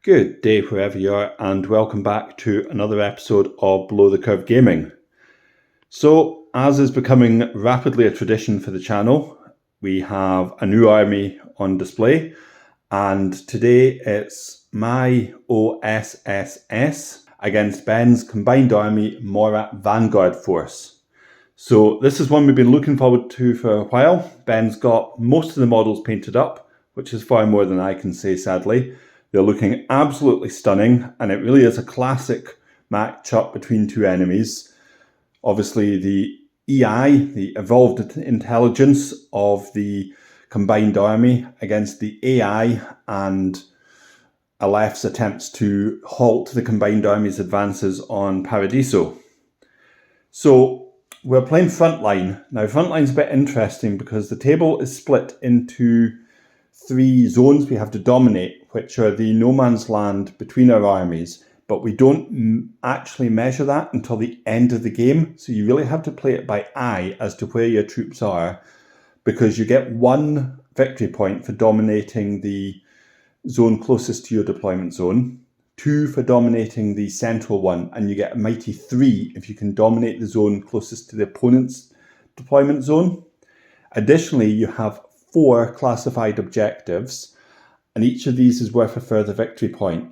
Good day wherever you are, and welcome back to another episode of Below the Curve Gaming. So, as is becoming rapidly a tradition for the channel, we have a new army on display, and today it's my OSSS against Ben's combined army Morat Vanguard Force. So this is one we've been looking forward to for a while. Ben's got most of the models painted up, which is far more than I can say, sadly. They're looking absolutely stunning, and it really is a classic match-up between two enemies. Obviously, the EI, the evolved intelligence of the combined army against the AI and Aleph's attempts to halt the combined army's advances on Paradiso. So we're playing Frontline. Now, Frontline's a bit interesting because the table is split into three zones we have to dominate, which are the no man's land between our armies, but we don't actually measure that until the end of the game. So you really have to play it by eye as to where your troops are, because you get 1 victory point for dominating the zone closest to your deployment zone, 2 for dominating the central one, and you get a mighty 3 if you can dominate the zone closest to the opponent's deployment zone. Additionally, you have 4 classified objectives, and each of these is worth a further victory point.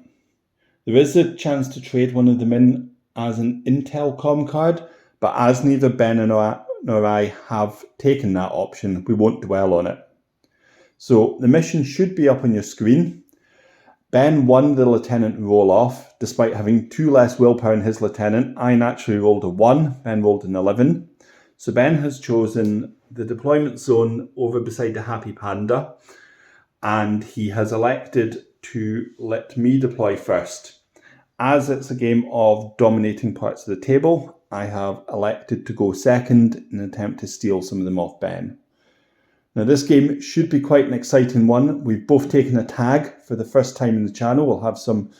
There is a chance to trade one of them in as an Intel com card, but as neither Ben nor I have taken that option, we won't dwell on it. So the mission should be up on your screen. Ben won the lieutenant roll-off, despite having 2 less willpower in his lieutenant. I naturally rolled a 1, Ben rolled an 11. So Ben has chosen the deployment zone over beside the Happy Panda, and he has elected to let me deploy first. As it's a game of dominating parts of the table, I have elected to go second in an attempt to steal some of them off Ben. Now this game should be quite an exciting one. We've both taken a tag for the first time in the channel. We'll have some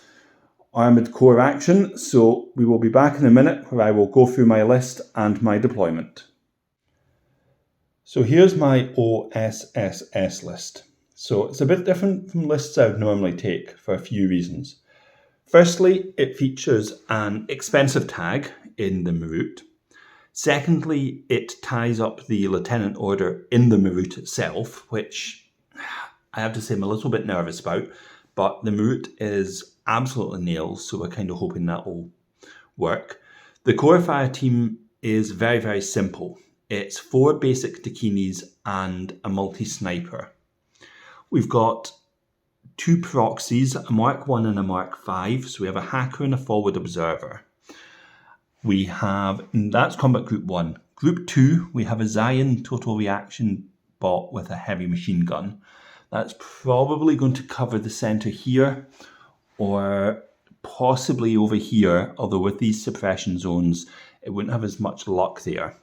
Armoured Corps action, so we will be back in a minute where I will go through my list and my deployment. So here's my OSSS list. So it's a bit different from lists I would normally take for a few reasons. Firstly, it features an expensive tag in the Morat. Secondly, it ties up the lieutenant order in the Morat itself, which I have to say I'm a little bit nervous about, but the Morat is absolutely nails, so we're kind of hoping that will work. The core fire team is very, very simple. It's 4 basic takinis and a multi-sniper. We've got 2 proxies, a Mark 1 and a Mark 5, so we have a hacker and a forward observer. We have, that's Combat Group 1. Group 2, we have a Zion total reaction bot with a heavy machine gun. That's probably going to cover the centre here, or possibly over here, although with these suppression zones, it wouldn't have as much luck there.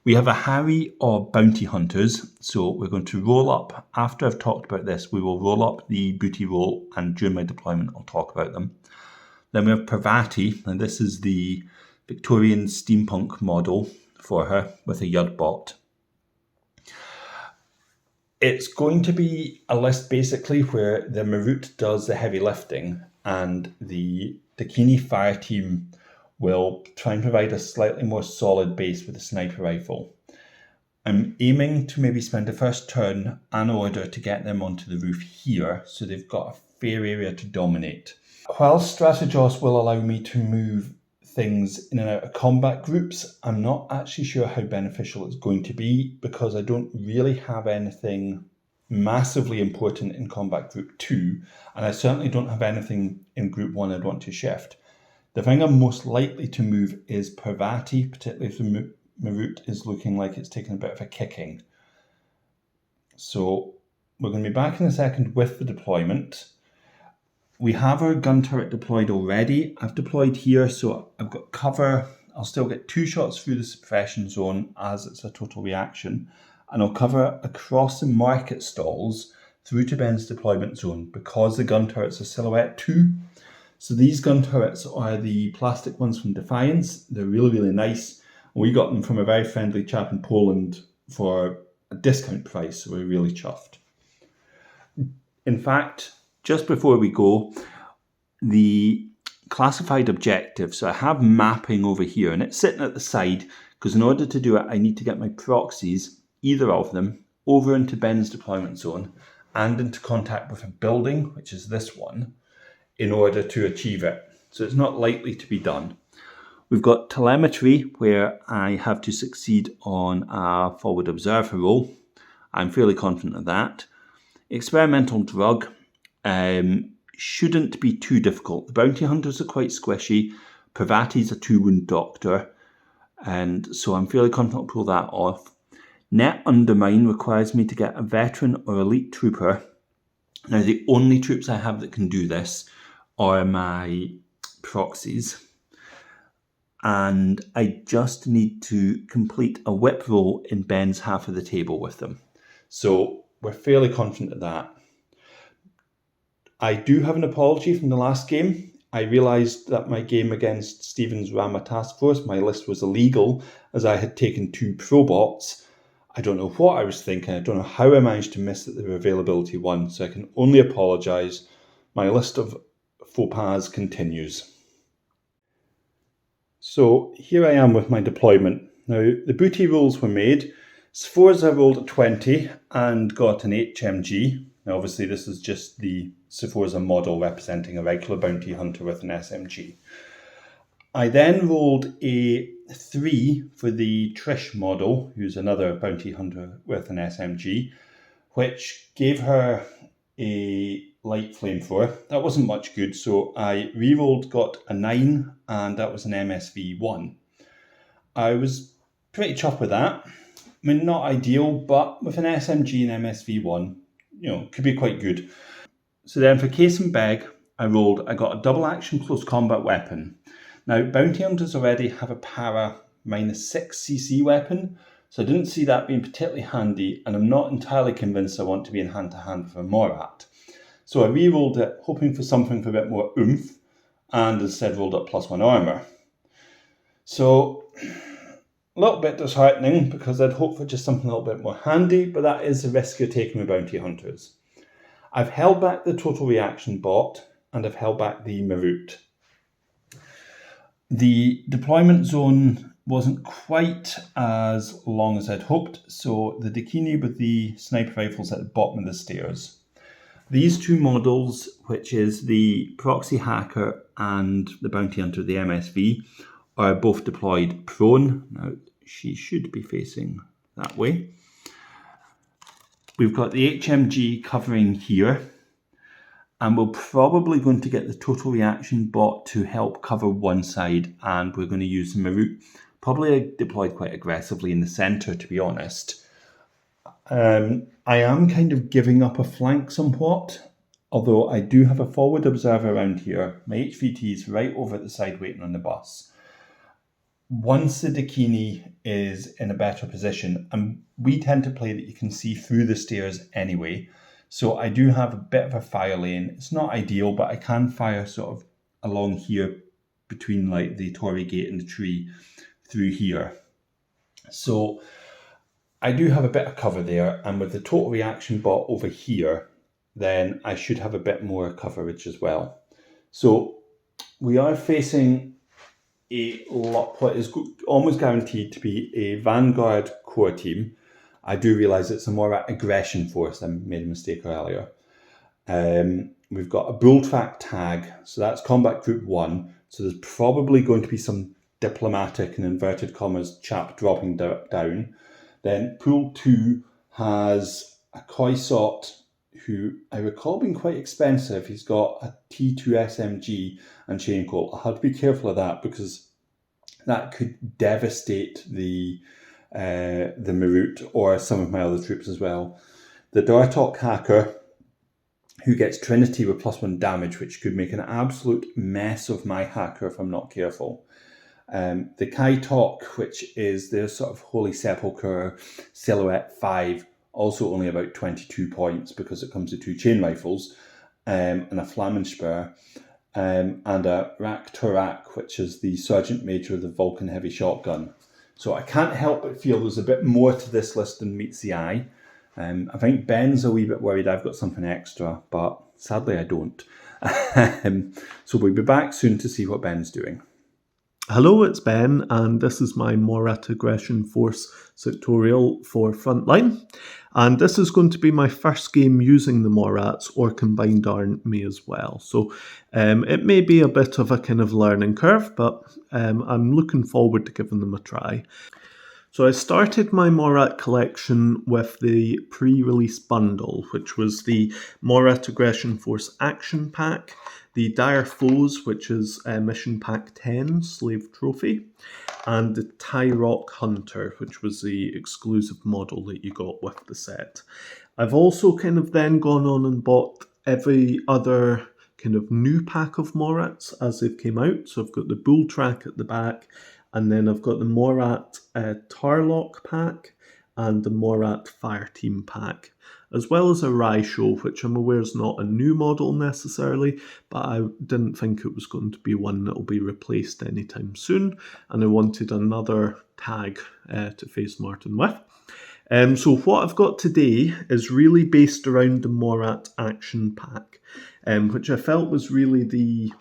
We have a Harry of bounty hunters, so we're going to roll up. After I've talked about this, we will roll up the booty roll, and during my deployment I'll talk about them. Then we have Parvati, and this is the Victorian steampunk model for her with a Yud bot. It's going to be a list basically where the Morat does the heavy lifting and the Dakini fire team will try and provide a slightly more solid base with a sniper rifle. I'm aiming to maybe spend the first turn and order to get them onto the roof here, so they've got a fair area to dominate. While Strategos will allow me to move things in and out of combat groups, I'm not actually sure how beneficial it's going to be, because I don't really have anything massively important in combat group 2, and I certainly don't have anything in group 1 I'd want to shift. The thing I'm most likely to move is Parvati, particularly if the Morat is looking like it's taken a bit of a kicking. So we're going to be back in a second with the deployment. We have our gun turret deployed already. I've deployed here, so I've got cover. I'll still get 2 shots through the suppression zone as it's a total reaction. And I'll cover across the market stalls through to Ben's deployment zone because the gun turret's a silhouette 2. So these gun turrets are the plastic ones from Defiance. They're really, really nice. We got them from a very friendly chap in Poland for a discount price, so we're really chuffed. In fact, just before we go, the classified objective. So I have mapping over here and it's sitting at the side because in order to do it, I need to get my proxies, either of them, over into Ben's deployment zone and into contact with a building, which is this one, in order to achieve it. So it's not likely to be done. We've got telemetry where I have to succeed on a forward observer role. I'm fairly confident of that. Experimental drug shouldn't be too difficult. The bounty hunters are quite squishy. Pravati's a 2-wound doctor, and so I'm fairly confident I'll pull that off. Net undermine requires me to get a veteran or elite trooper. Now the only troops I have that can do this are my proxies. And I just need to complete a whip roll in Ben's half of the table with them. So we're fairly confident of that. I do have an apology from the last game. I realised that my game against Stephen's Rama Task Force, my list was illegal as I had taken 2 probots. I don't know what I was thinking. I don't know how I managed to miss that they were availability 1, so I can only apologise. My list of faux pas continues. So here I am with my deployment. Now the booty rolls were made. Sforza rolled a 20 and got an HMG. Now obviously this is just the Sforza model representing a regular bounty hunter with an SMG. I then rolled a 3 for the Trish model, who's another bounty hunter with an SMG, which gave her a light flamethrower. That wasn't much good, so I re-rolled, got a 9, and that was an MSV 1. I was pretty chuffed with that. I mean, not ideal, but with an SMG and MSV 1, could be quite good. So then for Case and Beg, I got a double action close combat weapon. Now, bounty hunters already have a para -6 CC weapon, so I didn't see that being particularly handy, and I'm not entirely convinced I want to be in hand-to-hand with a Morat. So I re-rolled it, hoping for something with a bit more oomph, and instead rolled up +1 armour. So a little bit disheartening, because I'd hoped for just something a little bit more handy, but that is the risk you're taking with bounty hunters. I've held back the total reaction bot, and I've held back the Morat. The deployment zone wasn't quite as long as I'd hoped, so the Dakini with the sniper rifles at the bottom of the stairs. These 2 models, which is the proxy hacker and the bounty hunter, the MSV, are both deployed prone. Now, she should be facing that way. We've got the HMG covering here, and we're probably going to get the total reaction bot to help cover one side, and we're going to use the Morat, probably deployed quite aggressively in the centre, to be honest. I am kind of giving up a flank somewhat, although I do have a forward observer around here. My HVT is right over at the side waiting on the bus. Once the Dakini is in a better position, and we tend to play that you can see through the stairs anyway, so I do have a bit of a fire lane. It's not ideal, but I can fire sort of along here between like the Tory gate and the tree through here. So I do have a bit of cover there, and with the total reaction bot over here, then I should have a bit more coverage as well. So we are facing what is almost guaranteed to be a Vanguard core team. I do realise it's a Morat Aggression Force. I made a mistake earlier. We've got a bull track tag, so that's combat group 1. So there's probably going to be some diplomatic and inverted commas chap dropping down. Then pool 2 has a Khoisot, who I recall being quite expensive. He's got a T2 SMG and chain colt. I'll have to be careful of that, because that could devastate the Morat or some of my other troops as well. The Dartok hacker, who gets Trinity with +1 damage, which could make an absolute mess of my hacker if I'm not careful. The Kaitok, which is their sort of Holy Sepulchre Silhouette 5, also only about 22 points because it comes with 2 chain rifles, and a Flammenspeer, and a Rak Torak, which is the Sergeant Major of the Vulcan Heavy Shotgun. So I can't help but feel there's a bit more to this list than meets the eye. I think Ben's a wee bit worried I've got something extra, but sadly I don't. So we'll be back soon to see what Ben's doing. Hello, it's Ben, and this is my Morat Aggression Force tutorial for Frontline. And this is going to be my first game using the Morats or Combined Army as well. So it may be a bit of a kind of learning curve, but I'm looking forward to giving them a try. So I started my Morat collection with the pre-release bundle, which was the Morat Aggression Force Action Pack, the Dire Foes, which is Mission Pack 10, Slave Trophy, and the Tie Rock Hunter, which was the exclusive model that you got with the set. I've also kind of then gone on and bought every other kind of new pack of Morats as they've came out. So I've got the Bull Track at the back, and then I've got the Morat Tarlock pack and the Morat Fireteam pack, as well as a Raisho, which I'm aware is not a new model necessarily, but I didn't think it was going to be one that will be replaced anytime soon, and I wanted another tag to face Martin with. So what I've got today is really based around the Morat Action Pack, which I felt was really the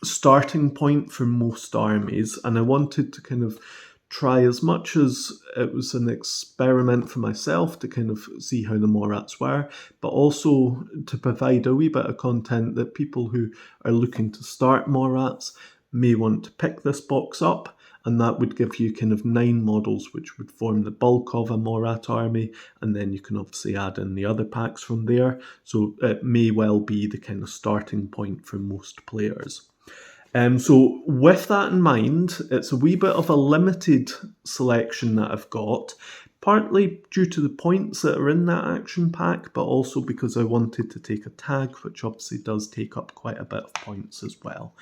starting point for most armies, and I wanted to kind of try, as much as it was an experiment for myself to kind of see how the Morats were, but also to provide a wee bit of content that people who are looking to start Morats may want to pick this box up, and that would give you kind of 9 models which would form the bulk of a Morat army, and then you can obviously add in the other packs from there, so it may well be the kind of starting point for most players. So with that in mind, it's a wee bit of a limited selection that I've got, partly due to the points that are in that action pack, but also because I wanted to take a tag, which obviously does take up quite a bit of points as well.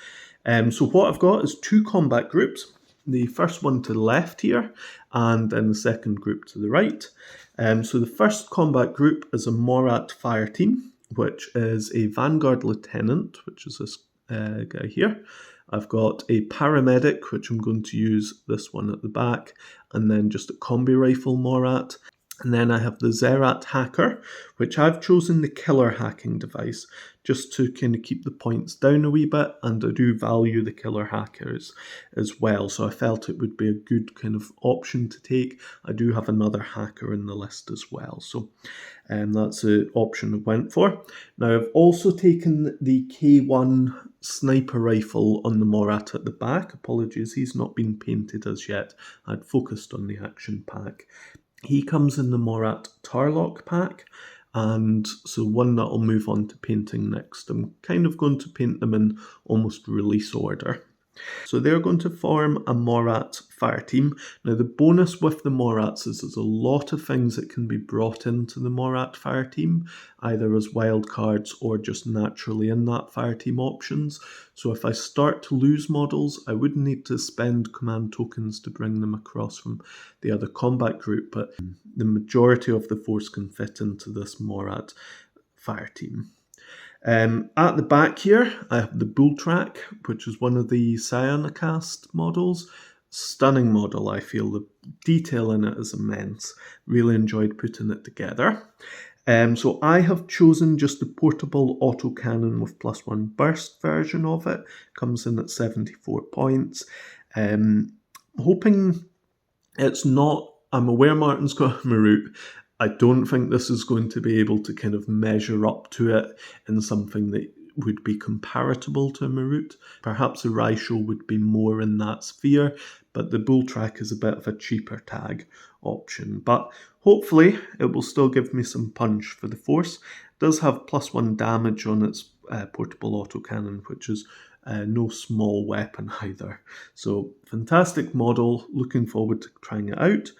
So what I've got is 2 combat groups, the first one to the left here, and then the second group to the right. So the first combat group is a Morat Fireteam, which is a Vanguard Lieutenant, which is this guy here. I've got a paramedic, which I'm going to use this one at the back, and then just a combi rifle Morat. And then I have the Zerat Hacker, which I've chosen the killer hacking device, just to kind of keep the points down a wee bit, and I do value the killer hackers as well, so I felt it would be a good kind of option to take. I do have another hacker in the list as well, so that's the option I went for. Now I've also taken the K1 sniper rifle on the Morat at the back. Apologies, he's not been painted as yet. I'd focused on the action pack. He comes in the Morat Tarlock pack, and so one that I'll move on to painting next. I'm kind of going to paint them in almost release order. So they're going to form a Morat Fireteam. Now the bonus with the Morats is there's a lot of things that can be brought into the Morat Fireteam, either as wild cards or just naturally in that Fireteam options. So if I start to lose models, I would need to spend command tokens to bring them across from the other combat group, but the majority of the force can fit into this Morat Fireteam. At the back here, I have the Bull Track, which is one of the Cyanocast models. Stunning model, I feel. The detail in it is immense. Really enjoyed putting it together. So I have chosen just the portable autocannon with +1 burst version of it. Comes in at 74 points. Hoping it's not... I'm aware Martin's got a Marut. I don't think this is going to be able to kind of measure up to it in something that would be comparable to a Marut. Perhaps a Raisho would be more in that sphere, but the Bull Track is a bit of a cheaper tag option. But hopefully it will still give me some punch for the force. It does have +1 damage on its portable autocannon, which is no small weapon either. So fantastic model, looking forward to trying it out.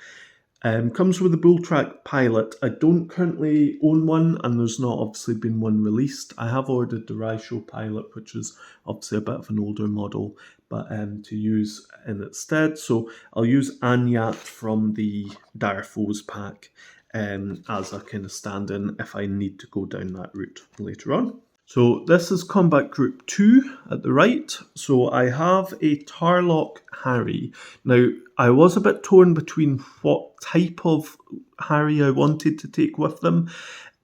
Comes with a Bull Track pilot. I don't currently own one, and there's not obviously been one released. I have ordered the Raisho pilot, which is obviously a bit of an older model, but to use in its stead. So I'll use Anyat from the Dire Foes pack as a kind of stand-in if I need to go down that route later on. So this is Combat Group 2 at the right. So I have a Tarlock Harry. Now, I was a bit torn between what type of Harry I wanted to take with them.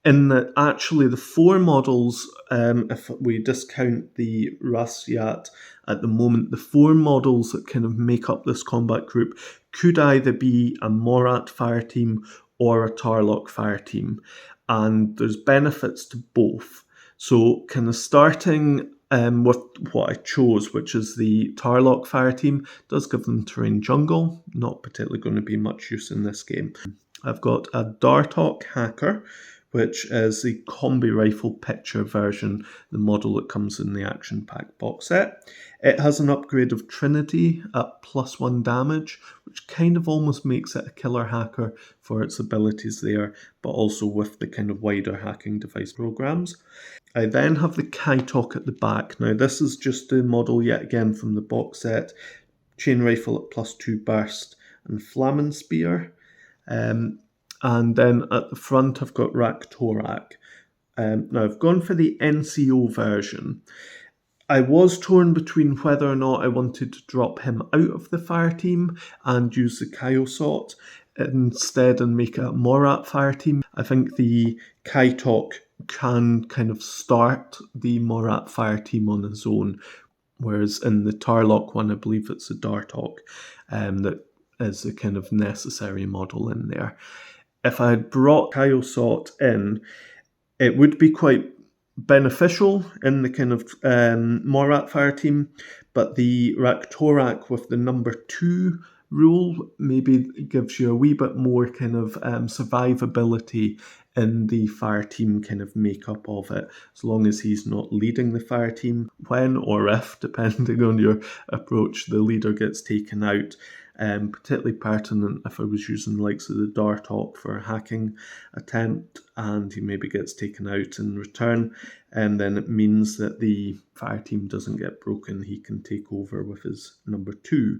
in that actually the 4 models, if we discount the Rasyat at the moment, the 4 models that kind of make up this combat group could either be a Morat fire team or a Tarlok fire team, and there's benefits to both. So kind of starting with what I chose, which is the Tarlok fire team, does give them terrain jungle, not particularly going to be much use in this game. I've got a Dartok hacker, which is the combi rifle picture version, the model that comes in the action pack box set. It has an upgrade of Trinity at +1 damage, which kind of almost makes it a killer hacker for its abilities there, but also with the kind of wider hacking device programs. I then have the Kaitok at the back. Now this is just a model yet again from the box set, chain rifle at +2 burst and Flamen Spear. And then at the front I've got Raktorak. Now I've gone for the NCO version. I was torn between whether or not I wanted to drop him out of the fire team and use the Kaiosot instead and make it a Morat fire team. I think the Kaitok can kind of start the Morat fire team on his own, whereas in the Tarlok one I believe it's a Dartok that is a kind of necessary model in there. If I had brought Kaiosot in, it would be quite beneficial in the kind of Morat fire team, but the Raktorak with the number 2 rule maybe gives you a wee bit more kind of survivability in the fire team kind of makeup of it, as long as he's not leading the fire team. When or if, depending on your approach, the leader gets taken out. Particularly pertinent if I was using the likes of the Dartok for a hacking attempt and he maybe gets taken out in return, and then it means that the fire team doesn't get broken, he can take over with his number 2.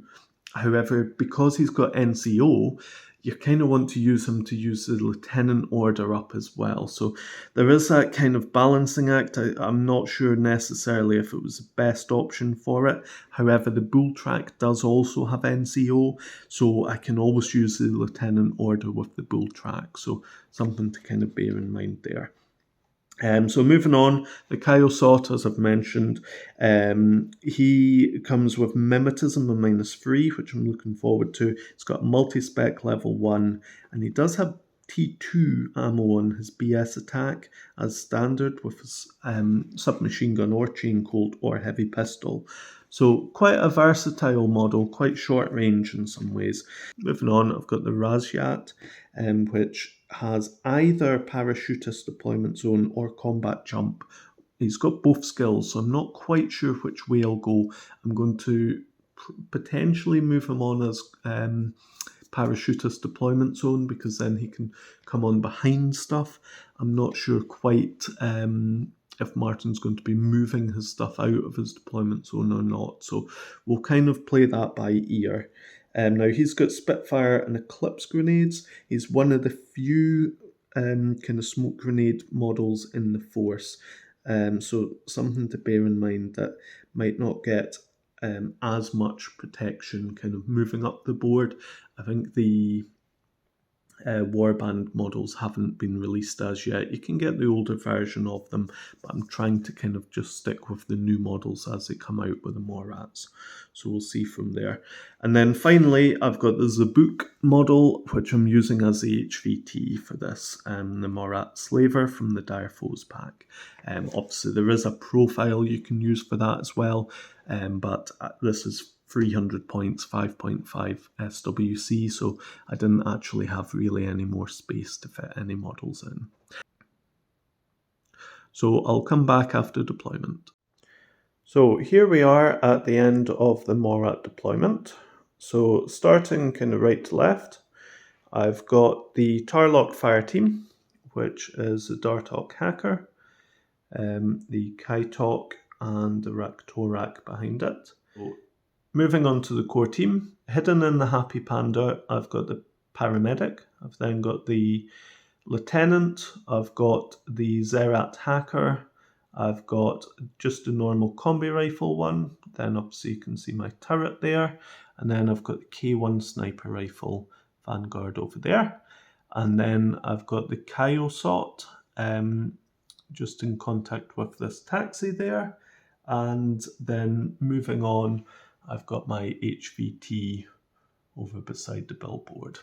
However, because he's got NCO, you kind of want to use him to use the lieutenant order up as well. So there is that kind of balancing act. I'm not sure necessarily if it was the best option for it. However, the bull track does also have NCO, so I can always use the lieutenant order with the bull track. So something to kind of bear in mind there. So moving on, the Kaiosot, as I've mentioned, he comes with Mimetism of -3, which I'm looking forward to. He's got multi-spec level 1, and he does have T2 ammo on his BS attack as standard with his submachine gun or chain colt or heavy pistol. So quite a versatile model, quite short range in some ways. Moving on, I've got the Rasyat, which has either parachutist deployment zone or combat jump. He's got both skills, so I'm not quite sure which way I'll go. I'm going to potentially move him on as parachutist deployment zone, because then he can come on behind stuff. I'm not sure quite if Martin's going to be moving his stuff out of his deployment zone or not, so we'll kind of play that by ear. Now he's got Spitfire and Eclipse grenades. He's one of the few kind of smoke grenade models in the force, so something to bear in mind that might not get as much protection kind of moving up the board. I think the warband models haven't been released as yet. You can get the older version of them, but I'm trying to kind of just stick with the new models as they come out with the Morats. So we'll see from there. And then finally, I've got the Zabuk model, which I'm using as the HVT for this, the Morat Slaver from the Dire Foes pack. Obviously, there is a profile you can use for that as well, but this is 300 points, 5.5 SWC, so I didn't actually have really any more space to fit any models in. So I'll come back after deployment. So here we are at the end of the Morat deployment. So starting kind of right to left, I've got the Tarlok fire team, which is the Dartok hacker, the Kaitok and the Raktorak behind it. Moving on to the core team, hidden in the Happy Panda, I've got the paramedic, I've then got the lieutenant, I've got the Zerat hacker, I've got just a normal combi rifle one, then obviously you can see my turret there, and then I've got the K1 sniper rifle Vanguard over there, and then I've got the Kaiosot just in contact with this taxi there. And then moving on, I've got my HVT over beside the billboard.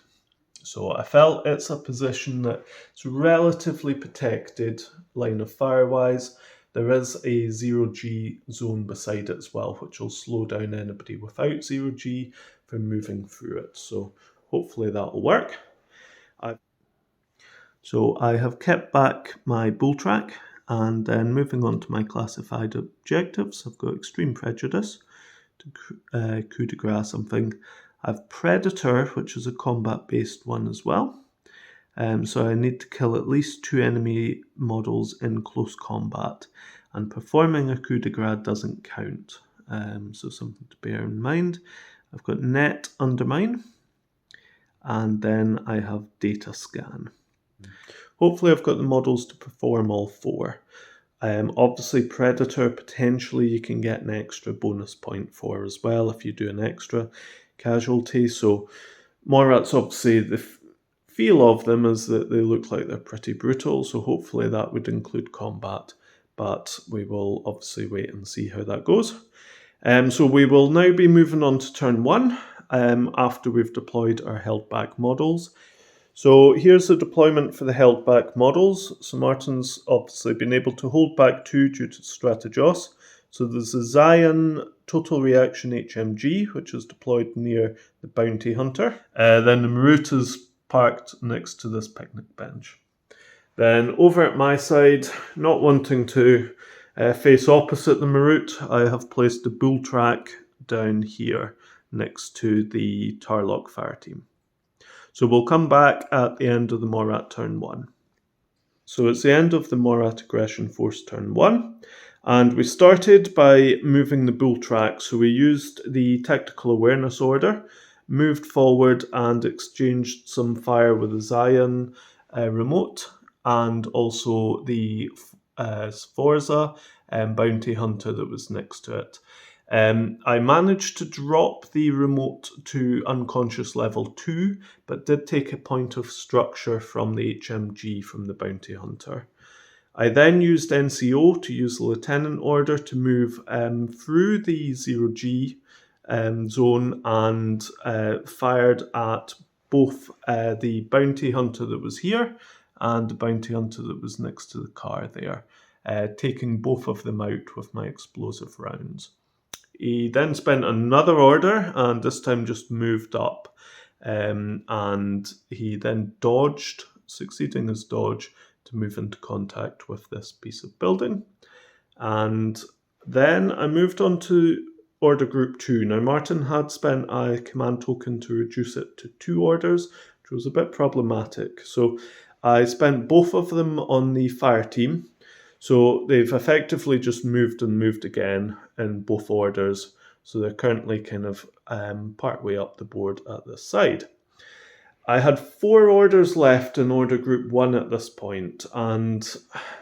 So I felt it's a position that's relatively protected line of fire wise. There is a 0G zone beside it as well, which will slow down anybody without 0G from moving through it. So hopefully that'll work. So I have kept back my bull track, and then moving on to my classified objectives, I've got Extreme Prejudice, to coup de grace something. I've Predator, which is a combat-based one as well. So I need to kill at least 2 enemy models in close combat, and performing a coup de grace doesn't count. So something to bear in mind. I've got Net Undermine, and then I have Data Scan. Hopefully I've got the models to perform all 4. Obviously Predator, potentially you can get an extra bonus point for as well if you do an extra casualty. So Morats, obviously the feel of them is that they look like they're pretty brutal, so hopefully that would include combat, but we will obviously wait and see how that goes. So we will now be moving on to turn 1 after we've deployed our held back models. So here's the deployment for the held back models. So Martin's obviously been able to hold back 2 due to Strategos. So there's the Zion Total Reaction HMG, which is deployed near the Bounty Hunter. Then the Morat is parked next to this picnic bench. Then over at my side, not wanting to face opposite the Morat, I have placed the bull track down here next to the Tarlock fire team. So we'll come back at the end of the Morat turn 1. So it's the end of the Morat Aggression Force turn 1. And we started by moving the bull track. So we used the Tactical Awareness Order, moved forward and exchanged some fire with the Zion remote and also the Sforza Bounty Hunter that was next to it. I managed to drop the remote to unconscious level 2, but did take a point of structure from the HMG from the Bounty Hunter. I then used NCO to use the Lieutenant Order to move through the 0G zone and fired at both the Bounty Hunter that was here and the Bounty Hunter that was next to the car there, taking both of them out with my explosive rounds. He then spent another order and this time just moved up, and he then dodged, succeeding his dodge to move into contact with this piece of building. And then I moved on to Order Group 2. Now Martin had spent a command token to reduce it to 2 orders, which was a bit problematic. So I spent both of them on the fire team. So they've effectively just moved and moved again in both orders. So they're currently kind of part way up the board at this side. I had 4 orders left in Order Group 1 at this point, and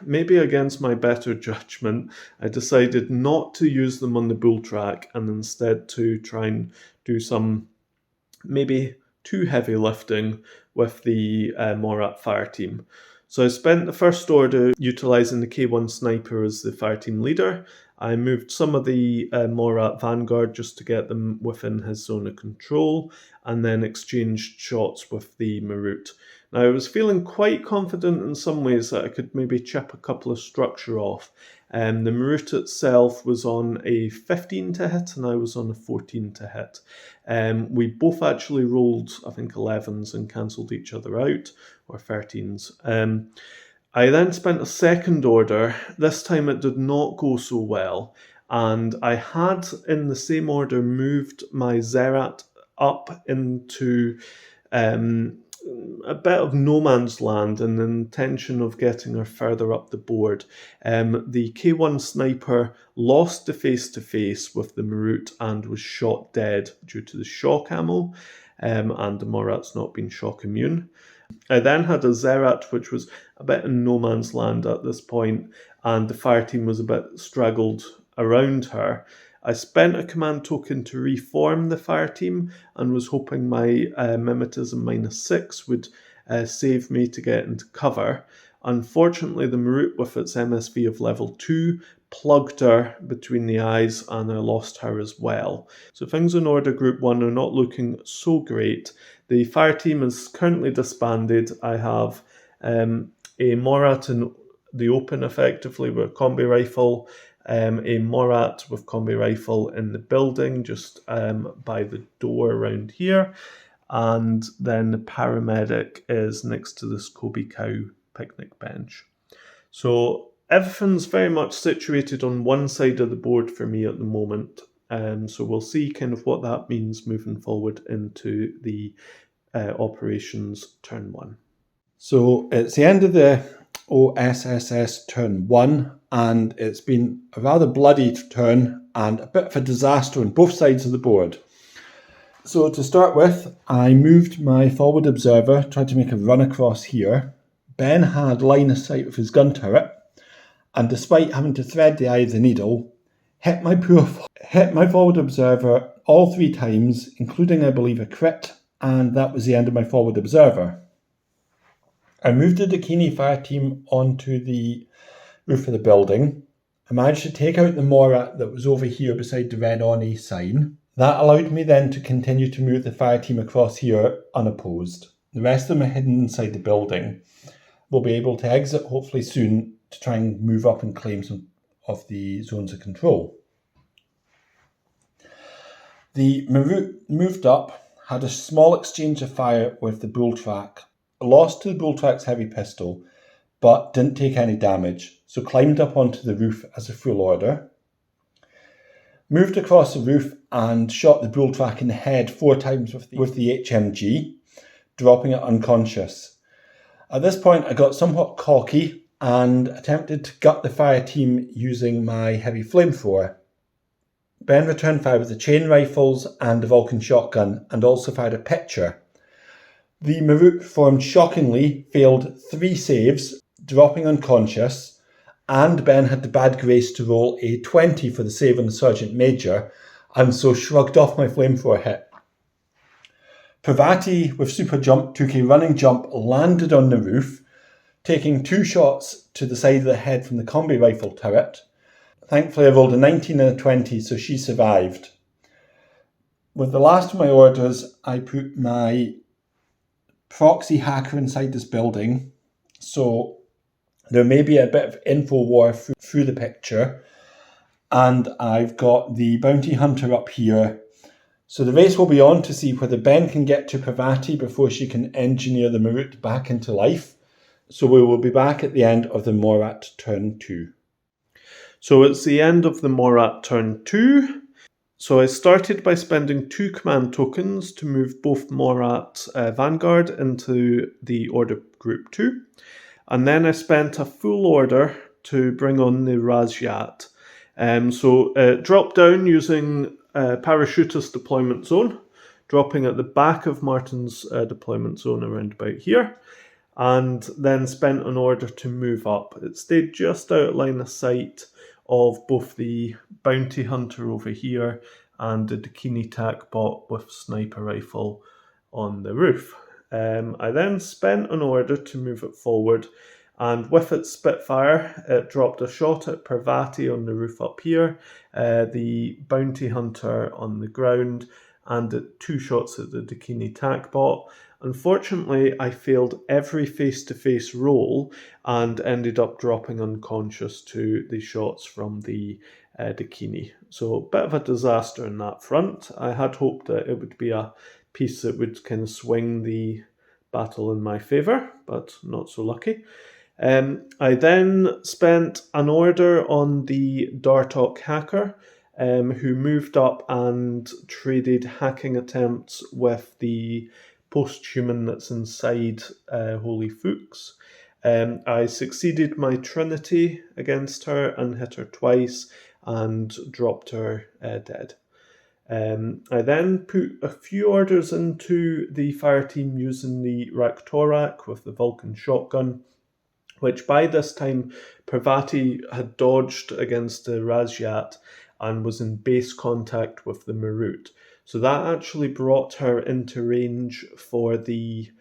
maybe against my better judgment, I decided not to use them on the bull track and instead to try and do some maybe too heavy lifting with the Morat fire team. So I spent the first order utilising the K1 sniper as the fire team leader. I moved some of the Morat vanguard just to get them within his zone of control, and then exchanged shots with the Morat. Now I was feeling quite confident in some ways that I could maybe chip a couple of structure off. The Morat itself was on a 15 to hit and I was on a 14 to hit. We both actually rolled, I think, 11s and cancelled each other out, or 13s. I then spent a second order. This time it did not go so well, and I had in the same order moved my Zerat up into a bit of no man's land in the intention of getting her further up the board. The K1 sniper lost the face-to-face with the Morat and was shot dead due to the shock ammo, and the Morat's not been shock immune. I then had a Zerat which was a bit in no man's land at this point, and the fire team was a bit straggled around her. I spent a command token to reform the fire team and was hoping my Mimetism -6 would save me to get into cover. Unfortunately, the Morat with its MSV of level 2 plugged her between the eyes and I lost her as well. So things in Order Group 1 are not looking so great. The fire team is currently disbanded. I have a Morat in the open effectively with a combi rifle, a Morat with combi rifle in the building just by the door around here, and then the paramedic is next to this Kobe cow picnic bench. So everything's very much situated on one side of the board for me at the moment. So we'll see kind of what that means moving forward into the operations turn 1. So it's the end of the OSSS turn 1, and it's been a rather bloody turn and a bit of a disaster on both sides of the board. So to start with, I moved my forward observer, tried to make a run across here. Ben had line of sight with his gun turret, and despite having to thread the eye of the needle, hit my forward observer all 3 times, including, I believe, a crit, and that was the end of my forward observer. I moved the Dakini fire team onto the roof of the building. I managed to take out the Morat that was over here beside the red ONI sign. That allowed me then to continue to move the fire team across here unopposed. The rest of them are hidden inside the building. We'll be able to exit hopefully soon to try and move up and claim some of the zones of control. The Morat moved up, had a small exchange of fire with the bull track, lost to the bull track's heavy pistol, but didn't take any damage, so climbed up onto the roof as a full order. Moved across the roof and shot the bull track in the head 4 times with the HMG, dropping it unconscious. At this point, I got somewhat cocky and attempted to gut the fire team using my heavy flamethrower. Ben returned fire with the chain rifles and the Vulcan shotgun, and also fired a pitcher. The Morat performed shockingly, failed 3 saves, dropping unconscious, and Ben had the bad grace to roll a 20 for the save on the Sergeant Major, and so shrugged off my flamethrower hit. Pravati with super jump took a running jump, landed on the roof, taking 2 shots to the side of the head from the combi rifle turret. Thankfully I rolled a 19 and a 20, so she survived. With the last of my orders, I put my proxy hacker inside this building, so there may be a bit of info war through the picture, and I've got the bounty hunter up here. So the race will be on to see whether Ben can get to Pravati before she can engineer the Morat back into life. So we will be back at the end of the Morat turn 2. So it's the end of the Morat turn 2. So I started by spending 2 command tokens to move both Morat Vanguard into the Order Group 2. And then I spent a full order to bring on the Razjat. So drop down using parachutist deployment zone, dropping at the back of Martin's deployment zone around about here, and then spent an order to move up. It stayed just out of line of sight of both the bounty hunter over here and the Dakini TAC bot with sniper rifle on the roof. I then spent an order to move it forward, and with its Spitfire, it dropped a shot at Pravati on the roof up here, the bounty hunter on the ground, and 2 shots at the Dakini TAC bot. Unfortunately, I failed every face-to-face roll and ended up dropping unconscious to the shots from the Dakini. So a bit of a disaster on that front. I had hoped that it would be a piece that would kind of swing the battle in my favour, but not so lucky. I then spent an order on the Dartok hacker, who moved up and traded hacking attempts with the post-human that's inside Holy Fuchs. I succeeded my Trinity against her and hit her twice and dropped her dead. I then put a few orders into the fire team using the Raktorak with the Vulcan shotgun, which by this time Pravati had dodged against the Razjat and was in base contact with the Morat. So that actually brought her into range for the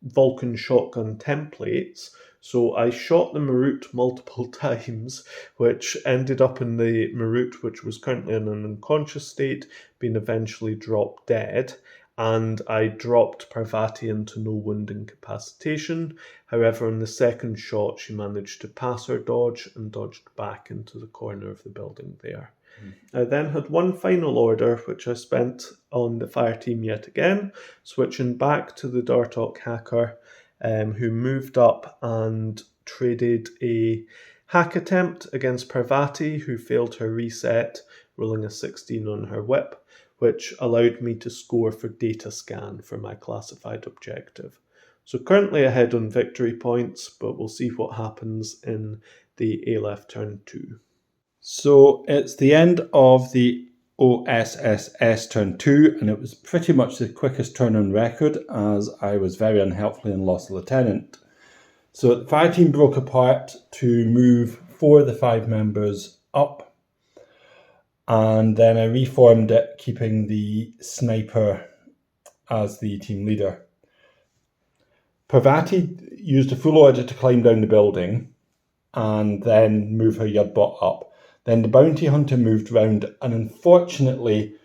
Vulcan shotgun templates, So I shot the Morat multiple times, which ended up in the Morat, which was currently in an unconscious state, being eventually dropped dead. And I dropped Parvati into no wound incapacitation. However, in the second shot, she managed to pass her dodge and dodged back into the corner of the building there. I then had one final order, which I spent on the fire team yet again, switching back to the Dartok hacker, who moved up and traded a hack attempt against Parvati, who failed her reset, rolling a 16 on her whip, which allowed me to score for data scan for my classified objective. So currently ahead on victory points, but we'll see what happens in the Aleph turn 2. So it's the end of the OSSS turn 2, and it was pretty much the quickest turn on record, as I was very unhelpfully and lost a lieutenant. So the fire team broke apart to move 4 of the 5 members up, and then I reformed it, keeping the sniper as the team leader. Parvati used a full order to climb down the building and then move her Yudbot up. Then the bounty hunter moved round and unfortunately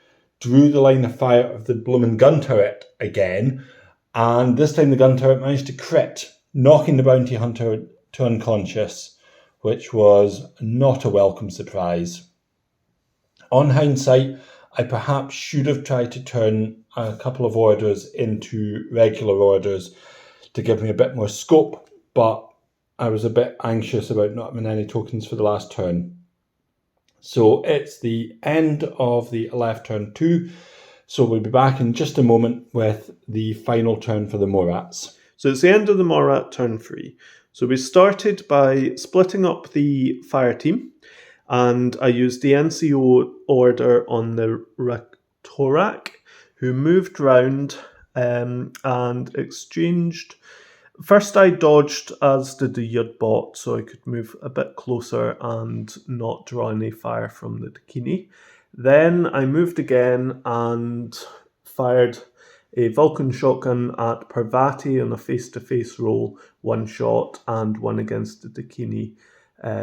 drew the line of fire of the bloomin' gun turret again, and this time the gun turret managed to crit, knocking the bounty hunter to unconscious, which was not a welcome surprise. On hindsight, I perhaps should have tried to turn a couple of orders into regular orders to give me a bit more scope, but I was a bit anxious about not having any tokens for the last turn. So it's the end of the Aleph turn 2. So we'll be back in just a moment with the final turn for the Morats. So it's the end of the Morat turn 3. So we started by splitting up the fire team, and I used the NCO order on the Raktorak, who moved round and exchanged. First I dodged, as did the Yudbot, so I could move a bit closer and not draw any fire from the Dakini. Then I moved again and fired a Vulcan shotgun at Parvati on a face-to-face roll, 1 shot and 1 against the Dakini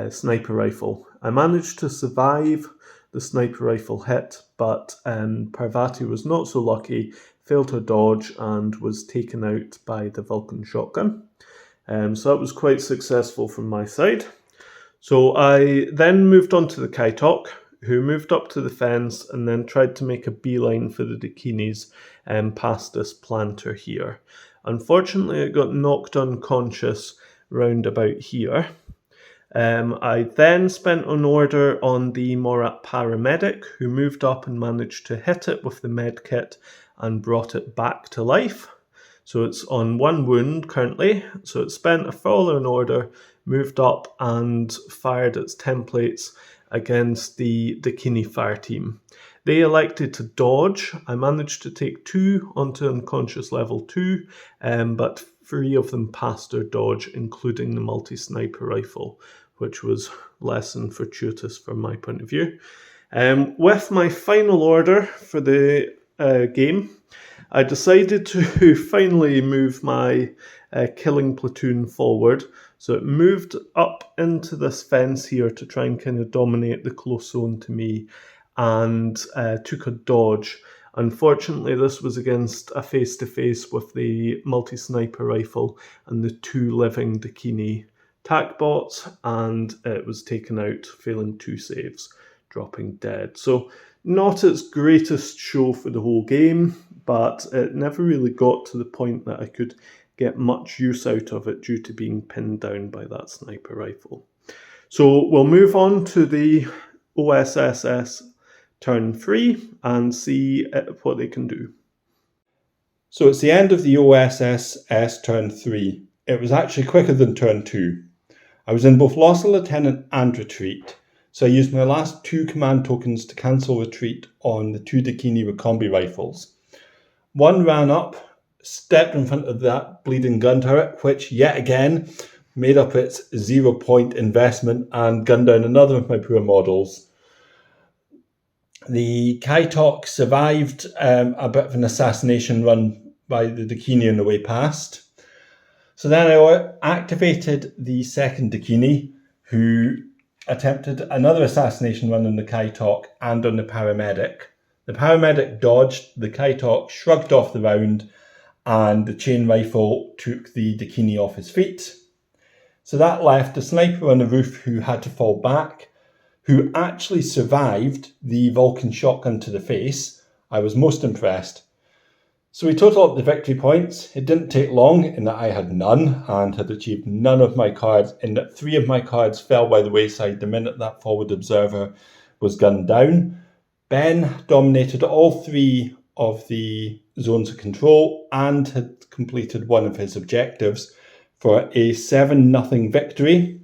sniper rifle. I managed to survive the sniper rifle hit, but Parvati was not so lucky, failed her dodge and was taken out by the Vulcan shotgun. So that was quite successful from my side. So I then moved on to the Kaitok, who moved up to the fence and then tried to make a beeline for the Dakinis past this planter here. Unfortunately, it got knocked unconscious round about here. I then spent an order on the Morat paramedic, who moved up and managed to hit it with the med kit and brought it back to life. So it's on 1 wound currently. So it spent a fallen order, moved up and fired its templates against the Dakini fire team. They elected to dodge. I managed to take 2 onto unconscious level 2, but 3 of them passed their dodge, including the multi-sniper rifle, which was less than fortuitous from my point of view. With my final order for the game, I decided to finally move my killing platoon forward. So it moved up into this fence here to try and kind of dominate the close zone to me, and took a dodge. Unfortunately, this was against a face-to-face with the multi-sniper rifle and the 2 living Dakini tac bots, and it was taken out, failing 2 saves, dropping dead. So not its greatest show for the whole game, but it never really got to the point that I could get much use out of it due to being pinned down by that sniper rifle. So we'll move on to the OSSS turn 3 and see what they can do. So it's the end of the OSSS turn 3. It was actually quicker than turn 2. I was in both loss of lieutenant and retreat, so I used my last 2 command tokens to cancel retreat on the 2 Dakini with combi rifles. 1 ran up, stepped in front of that bleeding gun turret, which yet again made up its 0-point investment and gunned down another of my poor models. The Kaitok survived a bit of an assassination run by the Dakini on the way past. So then I activated the second Dakini, who attempted another assassination run on the Kaitok and on the paramedic. The paramedic dodged, the Kaitok shrugged off the round, and the chain rifle took the Dakini off his feet. So that left the sniper on the roof who had to fall back, who actually survived the Vulcan shotgun to the face. I was most impressed. So we total up the victory points. It didn't take long in that I had none and had achieved none of my cards, in that 3 of my cards fell by the wayside the minute that forward observer was gunned down. Ben dominated all 3 of the zones of control and had completed one of his objectives for a 7-0 victory.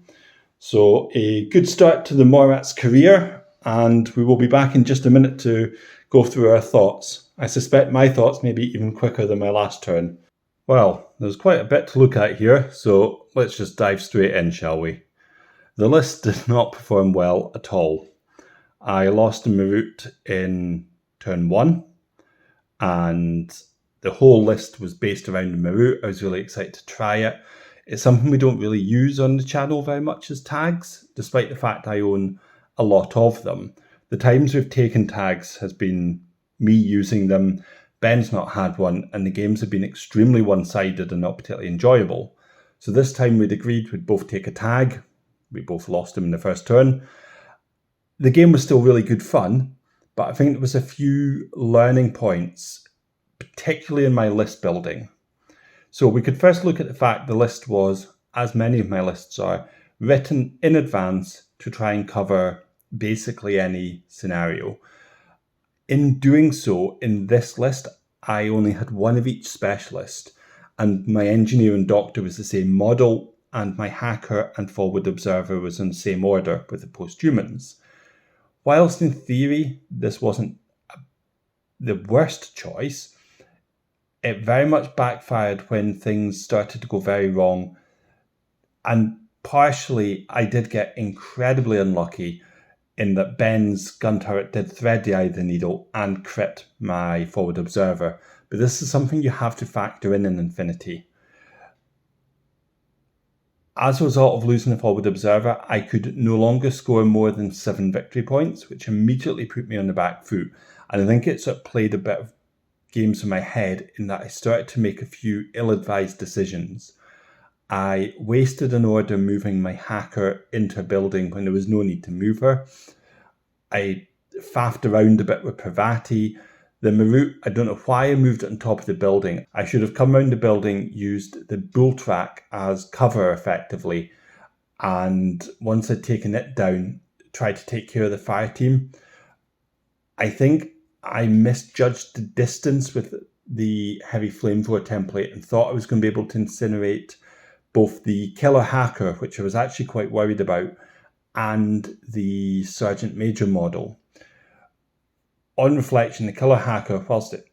So a good start to the Morat's career, and we will be back in just a minute to go through our thoughts. I suspect my thoughts may be even quicker than my last turn. Well, there's quite a bit to look at here, so let's just dive straight in, shall we? The list did not perform well at all. I lost to Morat in turn 1, and the whole list was based around Morat. I was really excited to try it. It's something we don't really use on the channel very much as tags, despite the fact I own a lot of them. The times we've taken tags has been me using them, Ben's not had one, and the games have been extremely one-sided and not particularly enjoyable. So this time we'd agreed we'd both take a tag. We both lost him in the first turn. The game was still really good fun, but I think there was a few learning points, particularly in my list building. So we could first look at the fact the list was, as many of my lists are, written in advance to try and cover basically any scenario. In doing so, in this list, I only had one of each specialist, and my engineer and doctor was the same model, and my hacker and forward observer was in the same order with the posthumans. Whilst in theory this wasn't the worst choice, it very much backfired when things started to go very wrong, and partially I did get incredibly unlucky in that Ben's gun turret did thread the eye of the needle and crit my forward observer. But this is something you have to factor in Infinity. As a result of losing the forward observer, I could no longer score more than 7 victory points, which immediately put me on the back foot. And I think it sort of played a bit of games in my head in that I started to make a few ill-advised decisions. I wasted an order moving my hacker into a building when there was no need to move her. I faffed around a bit with Pravati. The Morat, I don't know why I moved it on top of the building. I should have come around the building, used the bull track as cover effectively, and once I'd taken it down, tried to take care of the fire team. I think I misjudged the distance with the heavy flamethrower template and thought I was going to be able to incinerate both the killer hacker, which I was actually quite worried about, and the Sergeant Major model. On reflection, the killer hacker, whilst it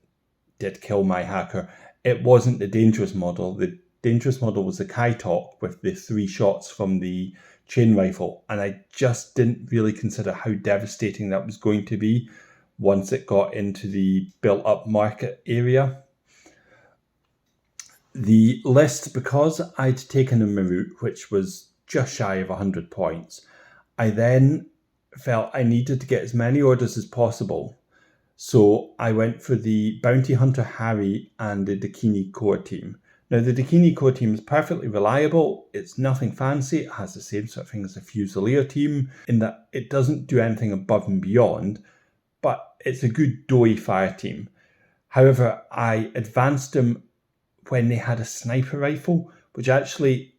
did kill my hacker, it wasn't the dangerous model. The dangerous model was the Kaitok with the 3 shots from the chain rifle, and I just didn't really consider how devastating that was going to be once it got into the built-up market area. The list, because I'd taken a Morat, which was just shy of 100 points, I then felt I needed to get as many orders as possible. So I went for the Bounty Hunter Harry and the Dakini core team. Now the Dakini core team is perfectly reliable. It's nothing fancy. It has the same sort of thing as a Fusilier team in that it doesn't do anything above and beyond, but it's a good doughy fire team. However, I advanced them when they had a sniper rifle, which actually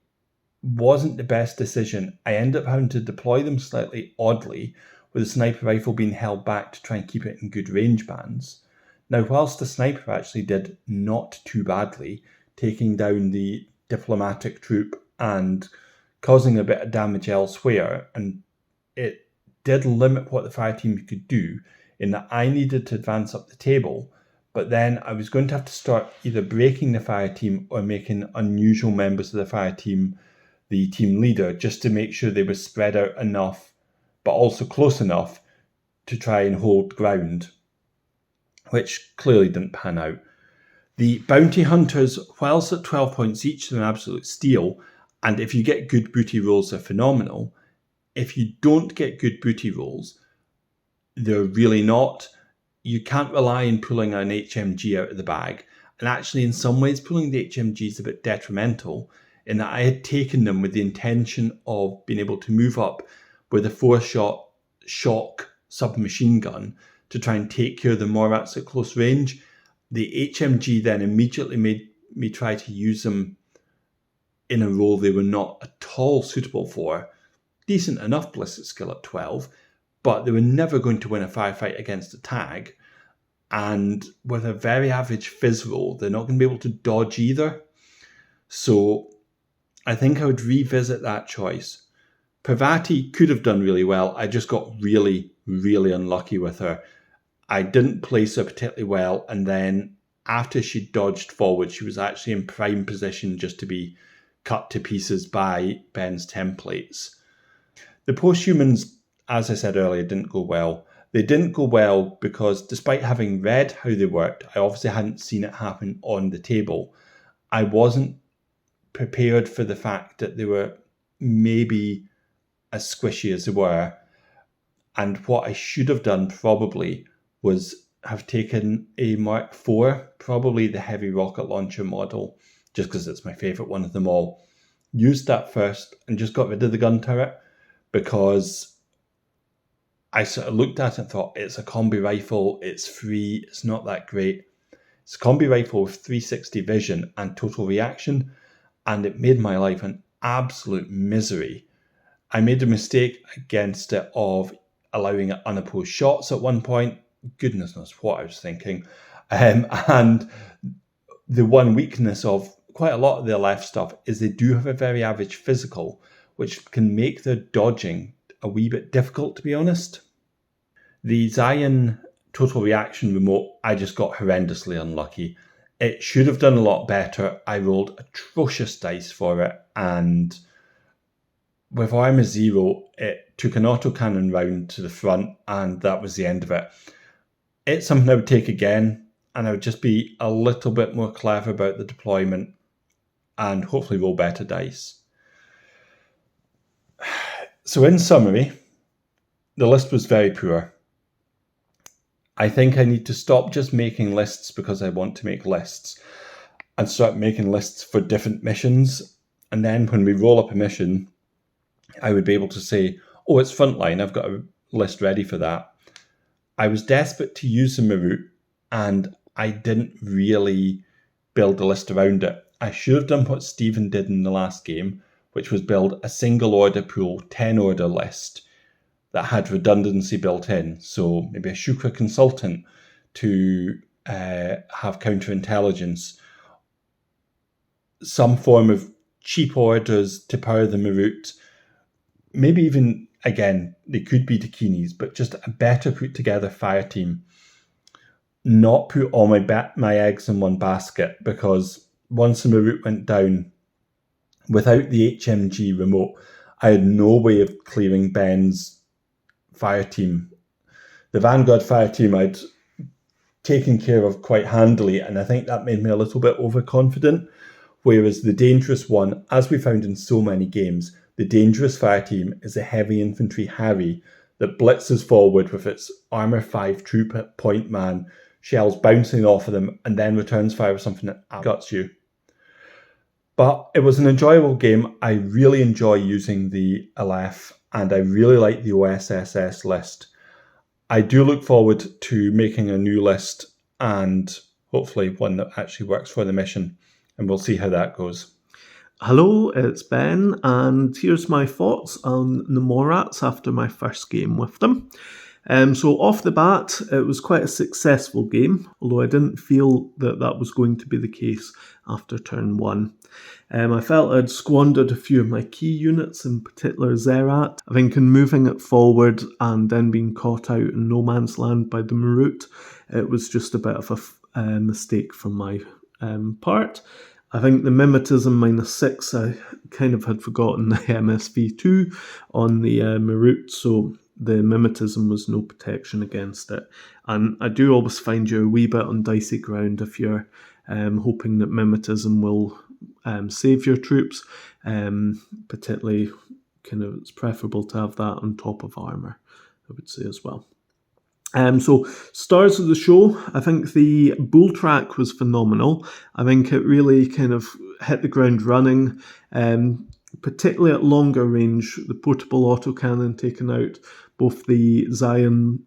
wasn't the best decision. I ended up having to deploy them slightly oddly, with the sniper rifle being held back to try and keep it in good range bands. Now, whilst the sniper actually did not too badly, taking down the diplomatic troop and causing a bit of damage elsewhere, and it did limit what the fire team could do in that I needed to advance up the table, but then I was going to have to start either breaking the fire team or making unusual members of the fire team the team leader, just to make sure they were spread out enough, but also close enough to try and hold ground, which clearly didn't pan out. The bounty hunters, whilst at 12 points each, they're an absolute steal, and if you get good booty rolls, they're phenomenal. If you don't get good booty rolls, they're really not. You can't rely on pulling an HMG out of the bag, and actually in some ways pulling the HMG is a bit detrimental in that I had taken them with the intention of being able to move up with a 4-shot shock submachine gun to try and take care of the Morats at close range. The HMG then immediately made me try to use them in a role they were not at all suitable for. Decent enough ballistic skill at 12, but they were never going to win a firefight against a tag. And with a very average fizz roll, they're not going to be able to dodge either. So I think I would revisit that choice. Parvati could have done really well. I just got really, really unlucky with her. I didn't place her particularly well, and then after she dodged forward, she was actually in prime position just to be cut to pieces by Ben's templates. The posthumans, as I said earlier, didn't go well. They didn't go well because despite having read how they worked, I obviously hadn't seen it happen on the table. I wasn't prepared for the fact that they were maybe as squishy as they were. And what I should have done probably was have taken a Mark IV, probably the heavy rocket launcher model, just because it's my favourite one of them all. Used that first and just got rid of the gun turret because I sort of looked at it and thought, it's a combi rifle, it's free, it's not that great. It's a combi rifle with 360 vision and total reaction, and it made my life an absolute misery. I made a mistake against it of allowing it unopposed shots at one point. Goodness knows what I was thinking. And the one weakness of quite a lot of their left stuff is they do have a very average physical, which can make their dodging a wee bit difficult, to be honest. The Zion total reaction remote, I just got horrendously unlucky. It should have done a lot better. I rolled atrocious dice for it, and with Armour 0, it took an autocannon round to the front, and that was the end of it. It's something I would take again, and I would just be a little bit more clever about the deployment and hopefully roll better dice. So in summary, the list was very poor. I think I need to stop just making lists because I want to make lists and start making lists for different missions. And then when we roll up a mission, I would be able to say, oh, it's Frontline, I've got a list ready for that. I was desperate to use the Morat, and I didn't really build a list around it. I should have done what Stephen did in the last game, which was build a single order pool, 10 order list that had redundancy built in. So maybe a Shukra consultant to have counterintelligence, some form of cheap orders to power the Morat, maybe even, again, they could be Dakinis, but just a better put together fire team. Not put all my eggs in one basket, because once the Morat went down, without the HMG remote, I had no way of clearing Ben's fire team. The Vanguard fire team I'd taken care of quite handily, and I think that made me a little bit overconfident. Whereas the dangerous one, as we found in so many games, the dangerous fire team is a heavy infantry Harry that blitzes forward with its armour 5 troop point man, shells bouncing off of them, and then returns fire with something that guts you. But it was an enjoyable game. I really enjoy using the Aleph, and I really like the OSSS list. I do look forward to making a new list, and hopefully one that actually works for the mission, and we'll see how that goes. Hello, it's Ben, and here's my thoughts on the Morats after my first game with them. So off the bat, it was quite a successful game, although I didn't feel that that was going to be the case after turn 1. I felt I'd squandered a few of my key units, in particular Zerat. I think in moving it forward and then being caught out in no man's land by the Morat, it was just a bit of a mistake from my part. I think the mimetism -6, I kind of had forgotten the MSV2 on the Morat, so the mimetism was no protection against it. And I do always find you're a wee bit on dicey ground if you're hoping that mimetism will save your troops, particularly it's preferable to have that on top of armour, I would say as well. So stars of the show, I think the bull track was phenomenal. I think it really hit the ground running, particularly at longer range. The portable autocannon taking out both the Zion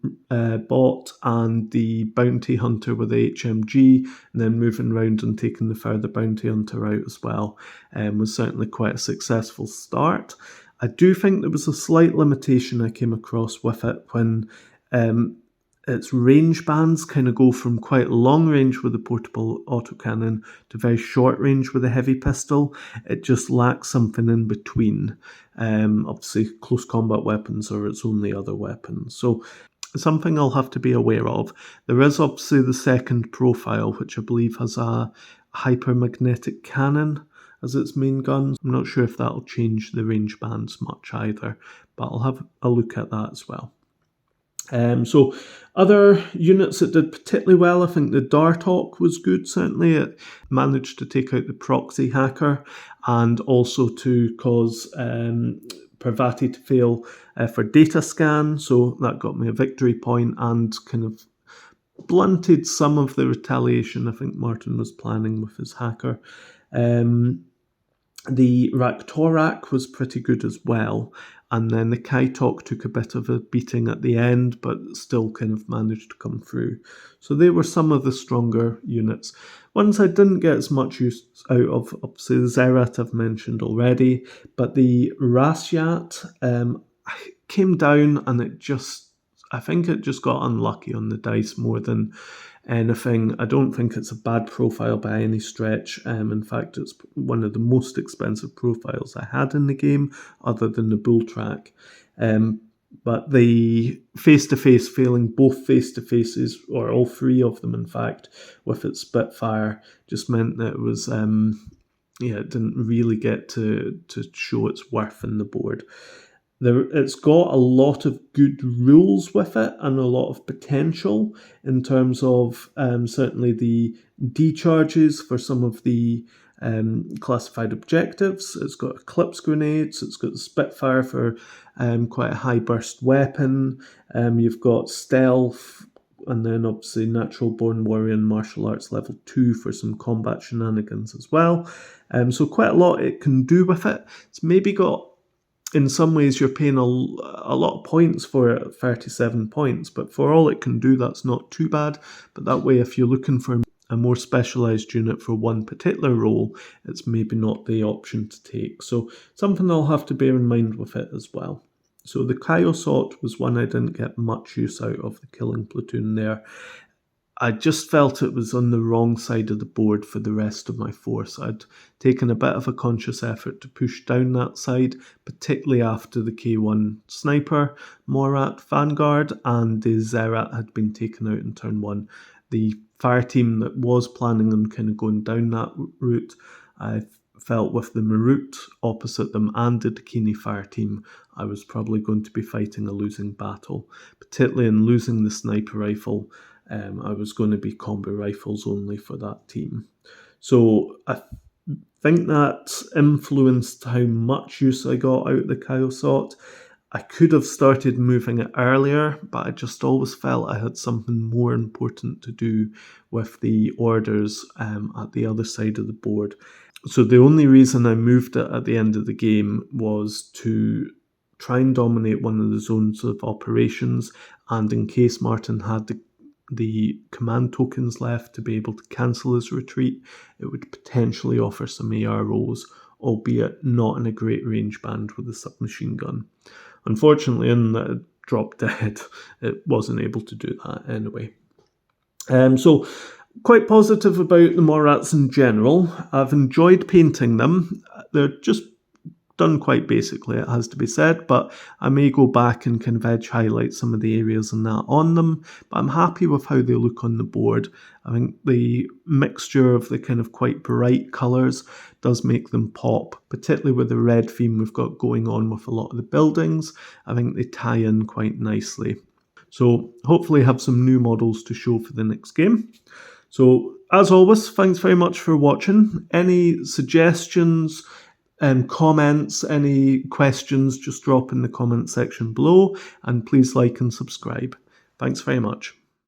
bot and the bounty hunter with the HMG, and then moving around and taking the further bounty hunter out as well, was certainly quite a successful start. I do think there was a slight limitation I came across with it when its range bands go from quite long range with the portable autocannon to very short range with a heavy pistol. It just lacks something in between. Obviously, close combat weapons are its only other weapon. So something I'll have to be aware of. There is obviously the second profile, which I believe has a hypermagnetic cannon as its main gun. I'm not sure if that'll change the range bands much either, but I'll have a look at that as well. So other units that did particularly well, I think the Darthawk was good, certainly. It managed to take out the proxy hacker and also to cause Parvati to fail for data scan, so that got me a victory point and blunted some of the retaliation I think Martin was planning with his hacker. The Raktorak was pretty good as well, and then the Kaitok took a bit of a beating at the end, but still managed to come through. So they were some of the stronger units. Ones I didn't get as much use out of, obviously the Zerat I've mentioned already, but the Rasyat came down and I think it just got unlucky on the dice more than anything. I don't think it's a bad profile by any stretch. In fact, it's one of the most expensive profiles I had in the game, other than the bull track. But the face-to-face failing both face-to-faces, or all three of them in fact, with its Spitfire, just meant that it was, it didn't really get to show its worth in the board. It's got a lot of good rules with it and a lot of potential in terms of certainly the decharges for some of the classified objectives. It's got Eclipse grenades, it's got the Spitfire for quite a high burst weapon, you've got stealth, and then obviously Natural Born Warrior and Martial Arts level 2 for some combat shenanigans as well. So quite a lot it can do with it. It's maybe got, in some ways, you're paying a lot of points for it at 37 points, but for all it can do, that's not too bad. But that way, if you're looking for a more specialised unit for one particular role, it's maybe not the option to take. So something I'll have to bear in mind with it as well. So the Kaiosot was one I didn't get much use out of, the killing platoon there. I just felt it was on the wrong side of the board for the rest of my force. I'd taken a bit of a conscious effort to push down that side, particularly after the K1 sniper, Morat Vanguard, and the Zerat had been taken out in turn 1. The fire team that was planning on going down that route, I felt with the Marut opposite them and the Dakini fire team, I was probably going to be fighting a losing battle, particularly in losing the sniper rifle. I was going to be combo rifles only for that team. So I think that influenced how much use I got out of the Kaiosot. I could have started moving it earlier, but I just always felt I had something more important to do with the orders at the other side of the board. So the only reason I moved it at the end of the game was to try and dominate one of the zones of operations, and in case Martin had the command tokens left to be able to cancel his retreat, it would potentially offer some AR rolls, albeit not in a great range band with a submachine gun. Unfortunately, in the drop dead, it wasn't able to do that anyway. So quite positive about the Morats in general. I've enjoyed painting them. They're just done quite basically, it has to be said, but I may go back and kind of edge highlight some of the areas and that on them, but I'm happy with how they look on the board. I think the mixture of the kind of quite bright colours does make them pop, particularly with the red theme we've got going on with a lot of the buildings. I think they tie in quite nicely. So hopefully have some new models to show for the next game. So as always, thanks very much for watching. Any suggestions and comments, any questions, just drop in the comment section below, and please like and subscribe. Thanks very much.